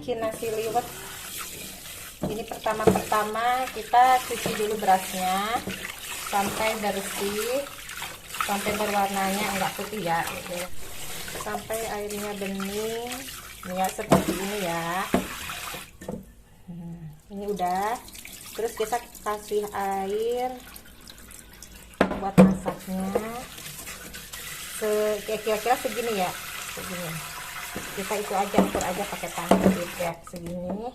bikin nasi liwet. Ini pertama-tama kita cuci dulu berasnya sampai bersih, sampai berwarnanya enggak putih ya, gitu. Sampai airnya bening, ya seperti ini ya. Ini udah. Terus kita kasih air buat masaknya. Kira-kira segini ya, segini. Kita itu aja ukur aja pakai tangan gitu ya, segini.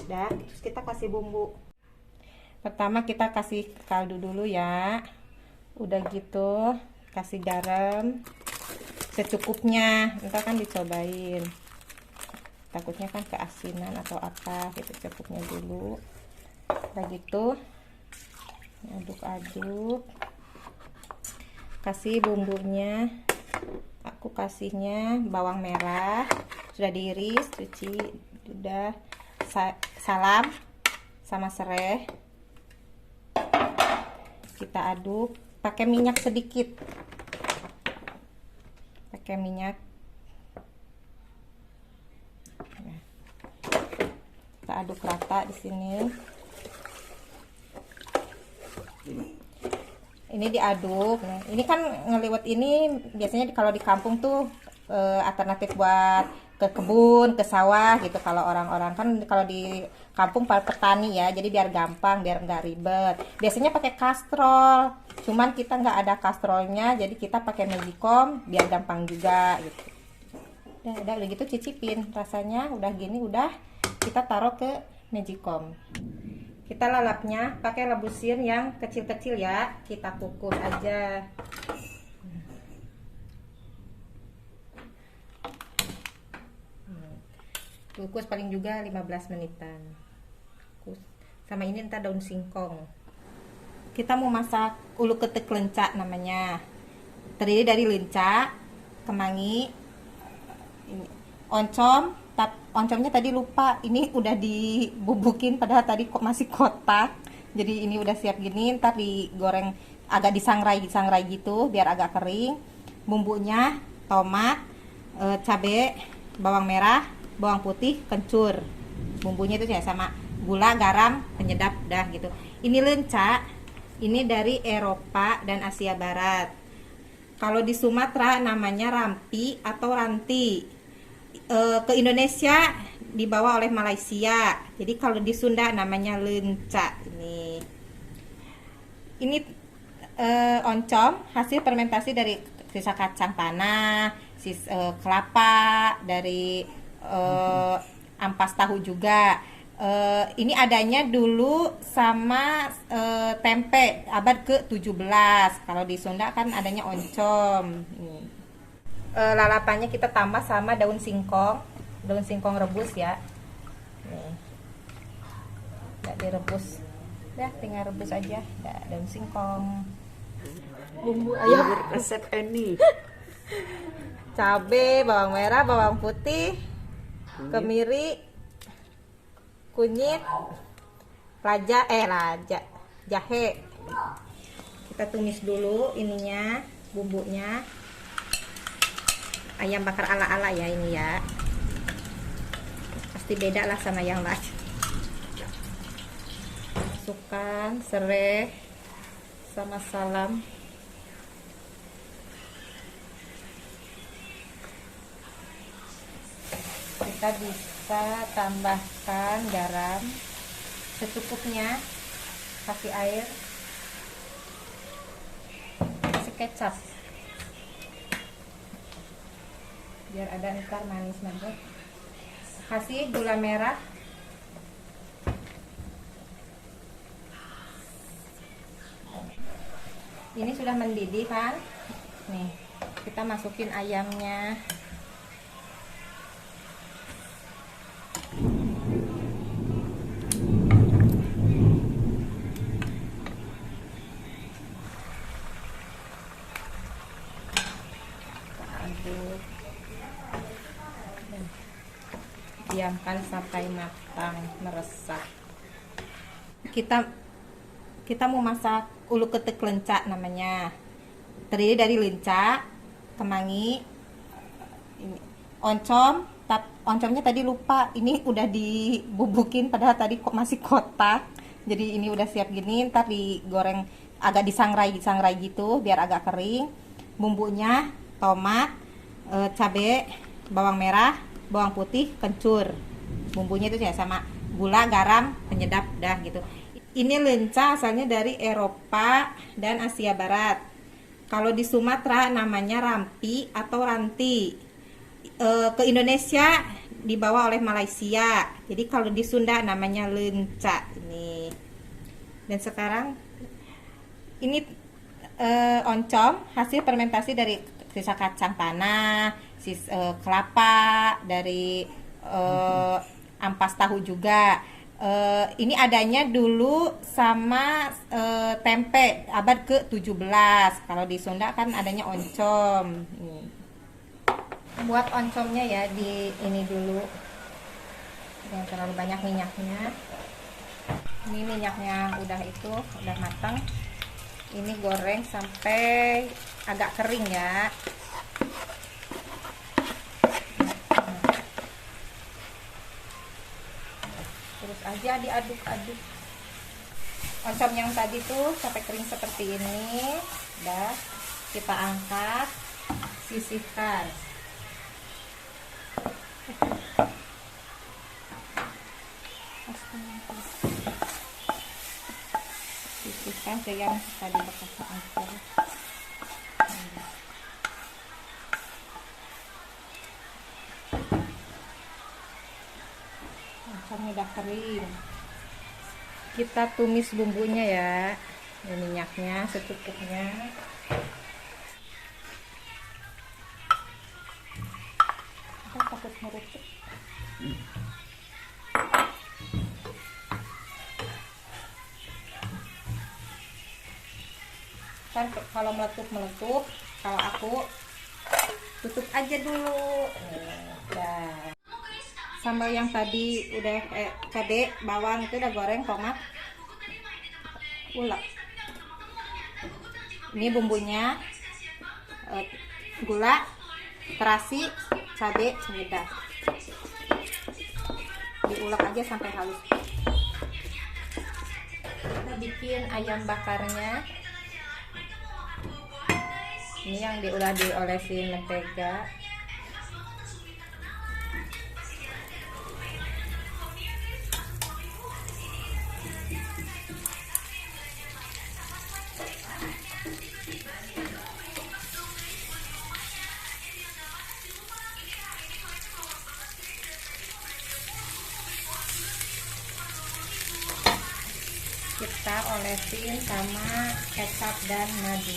Udah. Terus kita kasih bumbu. Pertama kita kasih kaldu dulu ya. Udah gitu kasih garam secukupnya, ntar kan dicobain, takutnya kan keasinan atau apa gitu, cukupnya dulu. Udah gitu aduk-aduk, kasih bumbunya. Aku kasihnya bawang merah sudah diiris, cuci, udah salam sama serai. Kita aduk pakai minyak sedikit, pakai minyak. Kita aduk rata di sini. Ini diaduk. Nah, ini kan ngeliwet ini biasanya kalau di kampung tuh alternatif buat ke kebun, ke sawah gitu. Kalau orang-orang kan kalau di kampung para petani ya, jadi biar gampang, biar nggak ribet. Biasanya pakai kastrol, cuman kita nggak ada kastrolnya, jadi kita pakai magicom biar gampang juga gitu. Udah gitu cicipin rasanya, udah gini, udah kita taruh ke magicom. Kita lalapnya pakai lebusin yang kecil-kecil ya, kita kukus aja. Kukus paling juga 15 menitan. Kukus. Sama ini ntar daun singkong. Kita mau masak ulu ketek lenca namanya. Terdiri dari lenca, kemangi, ini, oncom. Oncomnya tadi lupa, ini udah dibubukin padahal tadi kok masih kotak. Jadi ini udah siap gini, ntar digoreng agak disangrai gitu biar agak kering. Bumbunya tomat, cabai, bawang merah, bawang putih, kencur. Bumbunya itu ya sama gula, garam, penyedap dah gitu. Ini lenca, ini dari Eropa dan Asia Barat. Kalau di Sumatera namanya rampi atau ranti. Ke Indonesia dibawa oleh Malaysia. Jadi kalau di Sunda namanya lenca. Ini oncom hasil fermentasi dari sisa kacang tanah, kelapa, dari ampas tahu juga. Ini adanya dulu sama tempe abad ke-17. Kalau di Sunda kan adanya oncom. Lalapannya kita tambah sama daun singkong rebus ya. Nih. Nggak direbus, ya tinggal rebus aja. Daun singkong. Bumbu ayam resep ini. Cabai, bawang merah, bawang putih, kemiri, kunyit, jahe. Kita tumis dulu ininya, bumbunya. Ayam bakar ala-ala ya ini ya. Pasti beda lah sama yang lain. Masukkan serai sama salam. Kita bisa tambahkan garam secukupnya, kasih air, kasih kecap biar ada ntar manis banget. Kasih gula merah, ini sudah mendidih kan. Nih kita masukin ayamnya. Diamkan sampai matang meresap. Kita mau masak ulu ketek lenca namanya. Terdiri dari lenca, kemangi, ini, oncom. oncomnya tadi lupa, ini udah dibubukin padahal tadi kok masih kotak. Jadi ini udah siap gini, ntar digoreng agak disangrai gitu biar agak kering. Bumbunya tomat, cabai, bawang merah, bawang putih, kencur. Bumbunya itu ya sama gula, garam, penyedap dah gitu. Ini lenca asalnya dari Eropa dan Asia Barat. Kalau di Sumatera namanya rampi atau ranti. Ke Indonesia dibawa oleh Malaysia. Jadi kalau di Sunda namanya lenca ini. Dan sekarang ini oncom hasil fermentasi dari sisa kacang tanah, kelapa, dari ampas tahu juga. Ini adanya dulu sama tempe abad ke-17. Kalau di Sunda kan adanya oncom. Nih. Buat oncomnya ya di ini dulu. Jangan terlalu banyak minyaknya. Ini minyaknya udah matang. Ini goreng sampai agak kering ya. Terus aja diaduk-aduk. Oncom yang tadi tuh sampai kering seperti ini. Udah kita angkat, sisihkan. Sisihkan ke yang tadi bekas angker. Oncomnya udah kering. Kita tumis bumbunya ya. Dan minyaknya secukupnya. Kita takut merucut. Kan kalau meletup, kalau aku tutup aja dulu. Udah. Sambal yang tadi udah cabai, bawang itu udah goreng, tomat, ulek. Ini bumbunya gula, terasi, cabai, penyedap. Diulek aja sampai halus. Kita bikin ayam bakarnya. Ini yang udah diolesin mentega. Kita olesin sama kecap dan madu.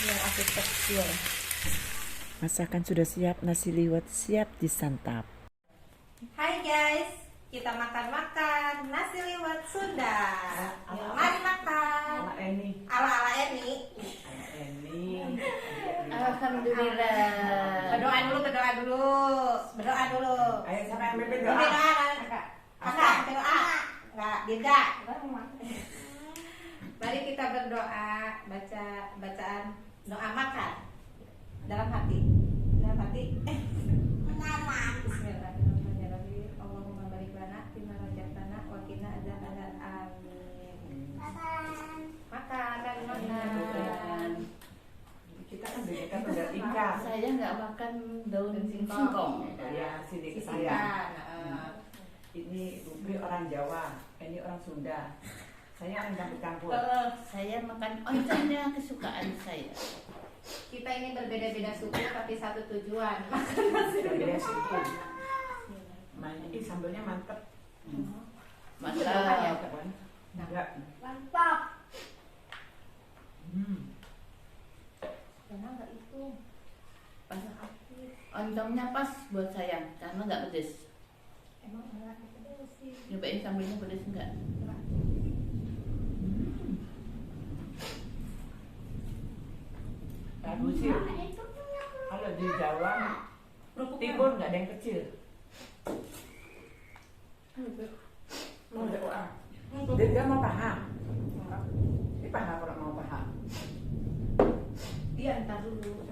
Yang api kecil. Masakan sudah siap, nasi liwet siap disantap. Hai guys, kita makan-makan nasi liwet Sunda. Mari makan. Ala Eni. Alhamdulillah. Berdoa dulu. Ayo siapa yang mimpin Doa. Kakak, berdoa. Enggak, Dirga. Mari kita berdoa, bacaan doa makan dalam hati. Bismillahirrahmanirrahim. Allahumma barik lana fima razaqtana wa qina adzabannar. Amin. Makan. Kita kan berikan udah tinggal. Saya nggak makan daun singkong. Ya, sini ke saya. Ini Ubri orang Jawa, ini orang Sunda. Saya orang campur-campur. Kalau saya makan oncomnya kesukaan saya. Kita ini berbeda-beda suku tapi satu tujuan. Berbeda suku. Ini sambalnya mantep. Mantap. Enggak. Mantap. Karena nggak itu. Pas oncomnya pas buat saya karena nggak pedes. Emang enggak pedes sih. Nyobain sambalnya pedes enggak? kecil. Kalau di Jawa timun nggak ada yang kecil. Mau doa. Dia nggak mau paham. Dia paham kalau mau paham. Iya, ntar dulu.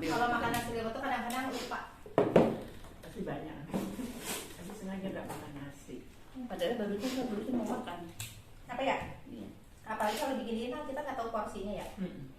Kalau makan nasi liwet tuh kadang-kadang lupa. Pasti banyak. Tapi sengaja nggak makan nasi. Padahal baru mau makan. Apa ya? Iya. Apalagi kalau diginiin kan kita nggak tahu porsinya ya. Mm-mm.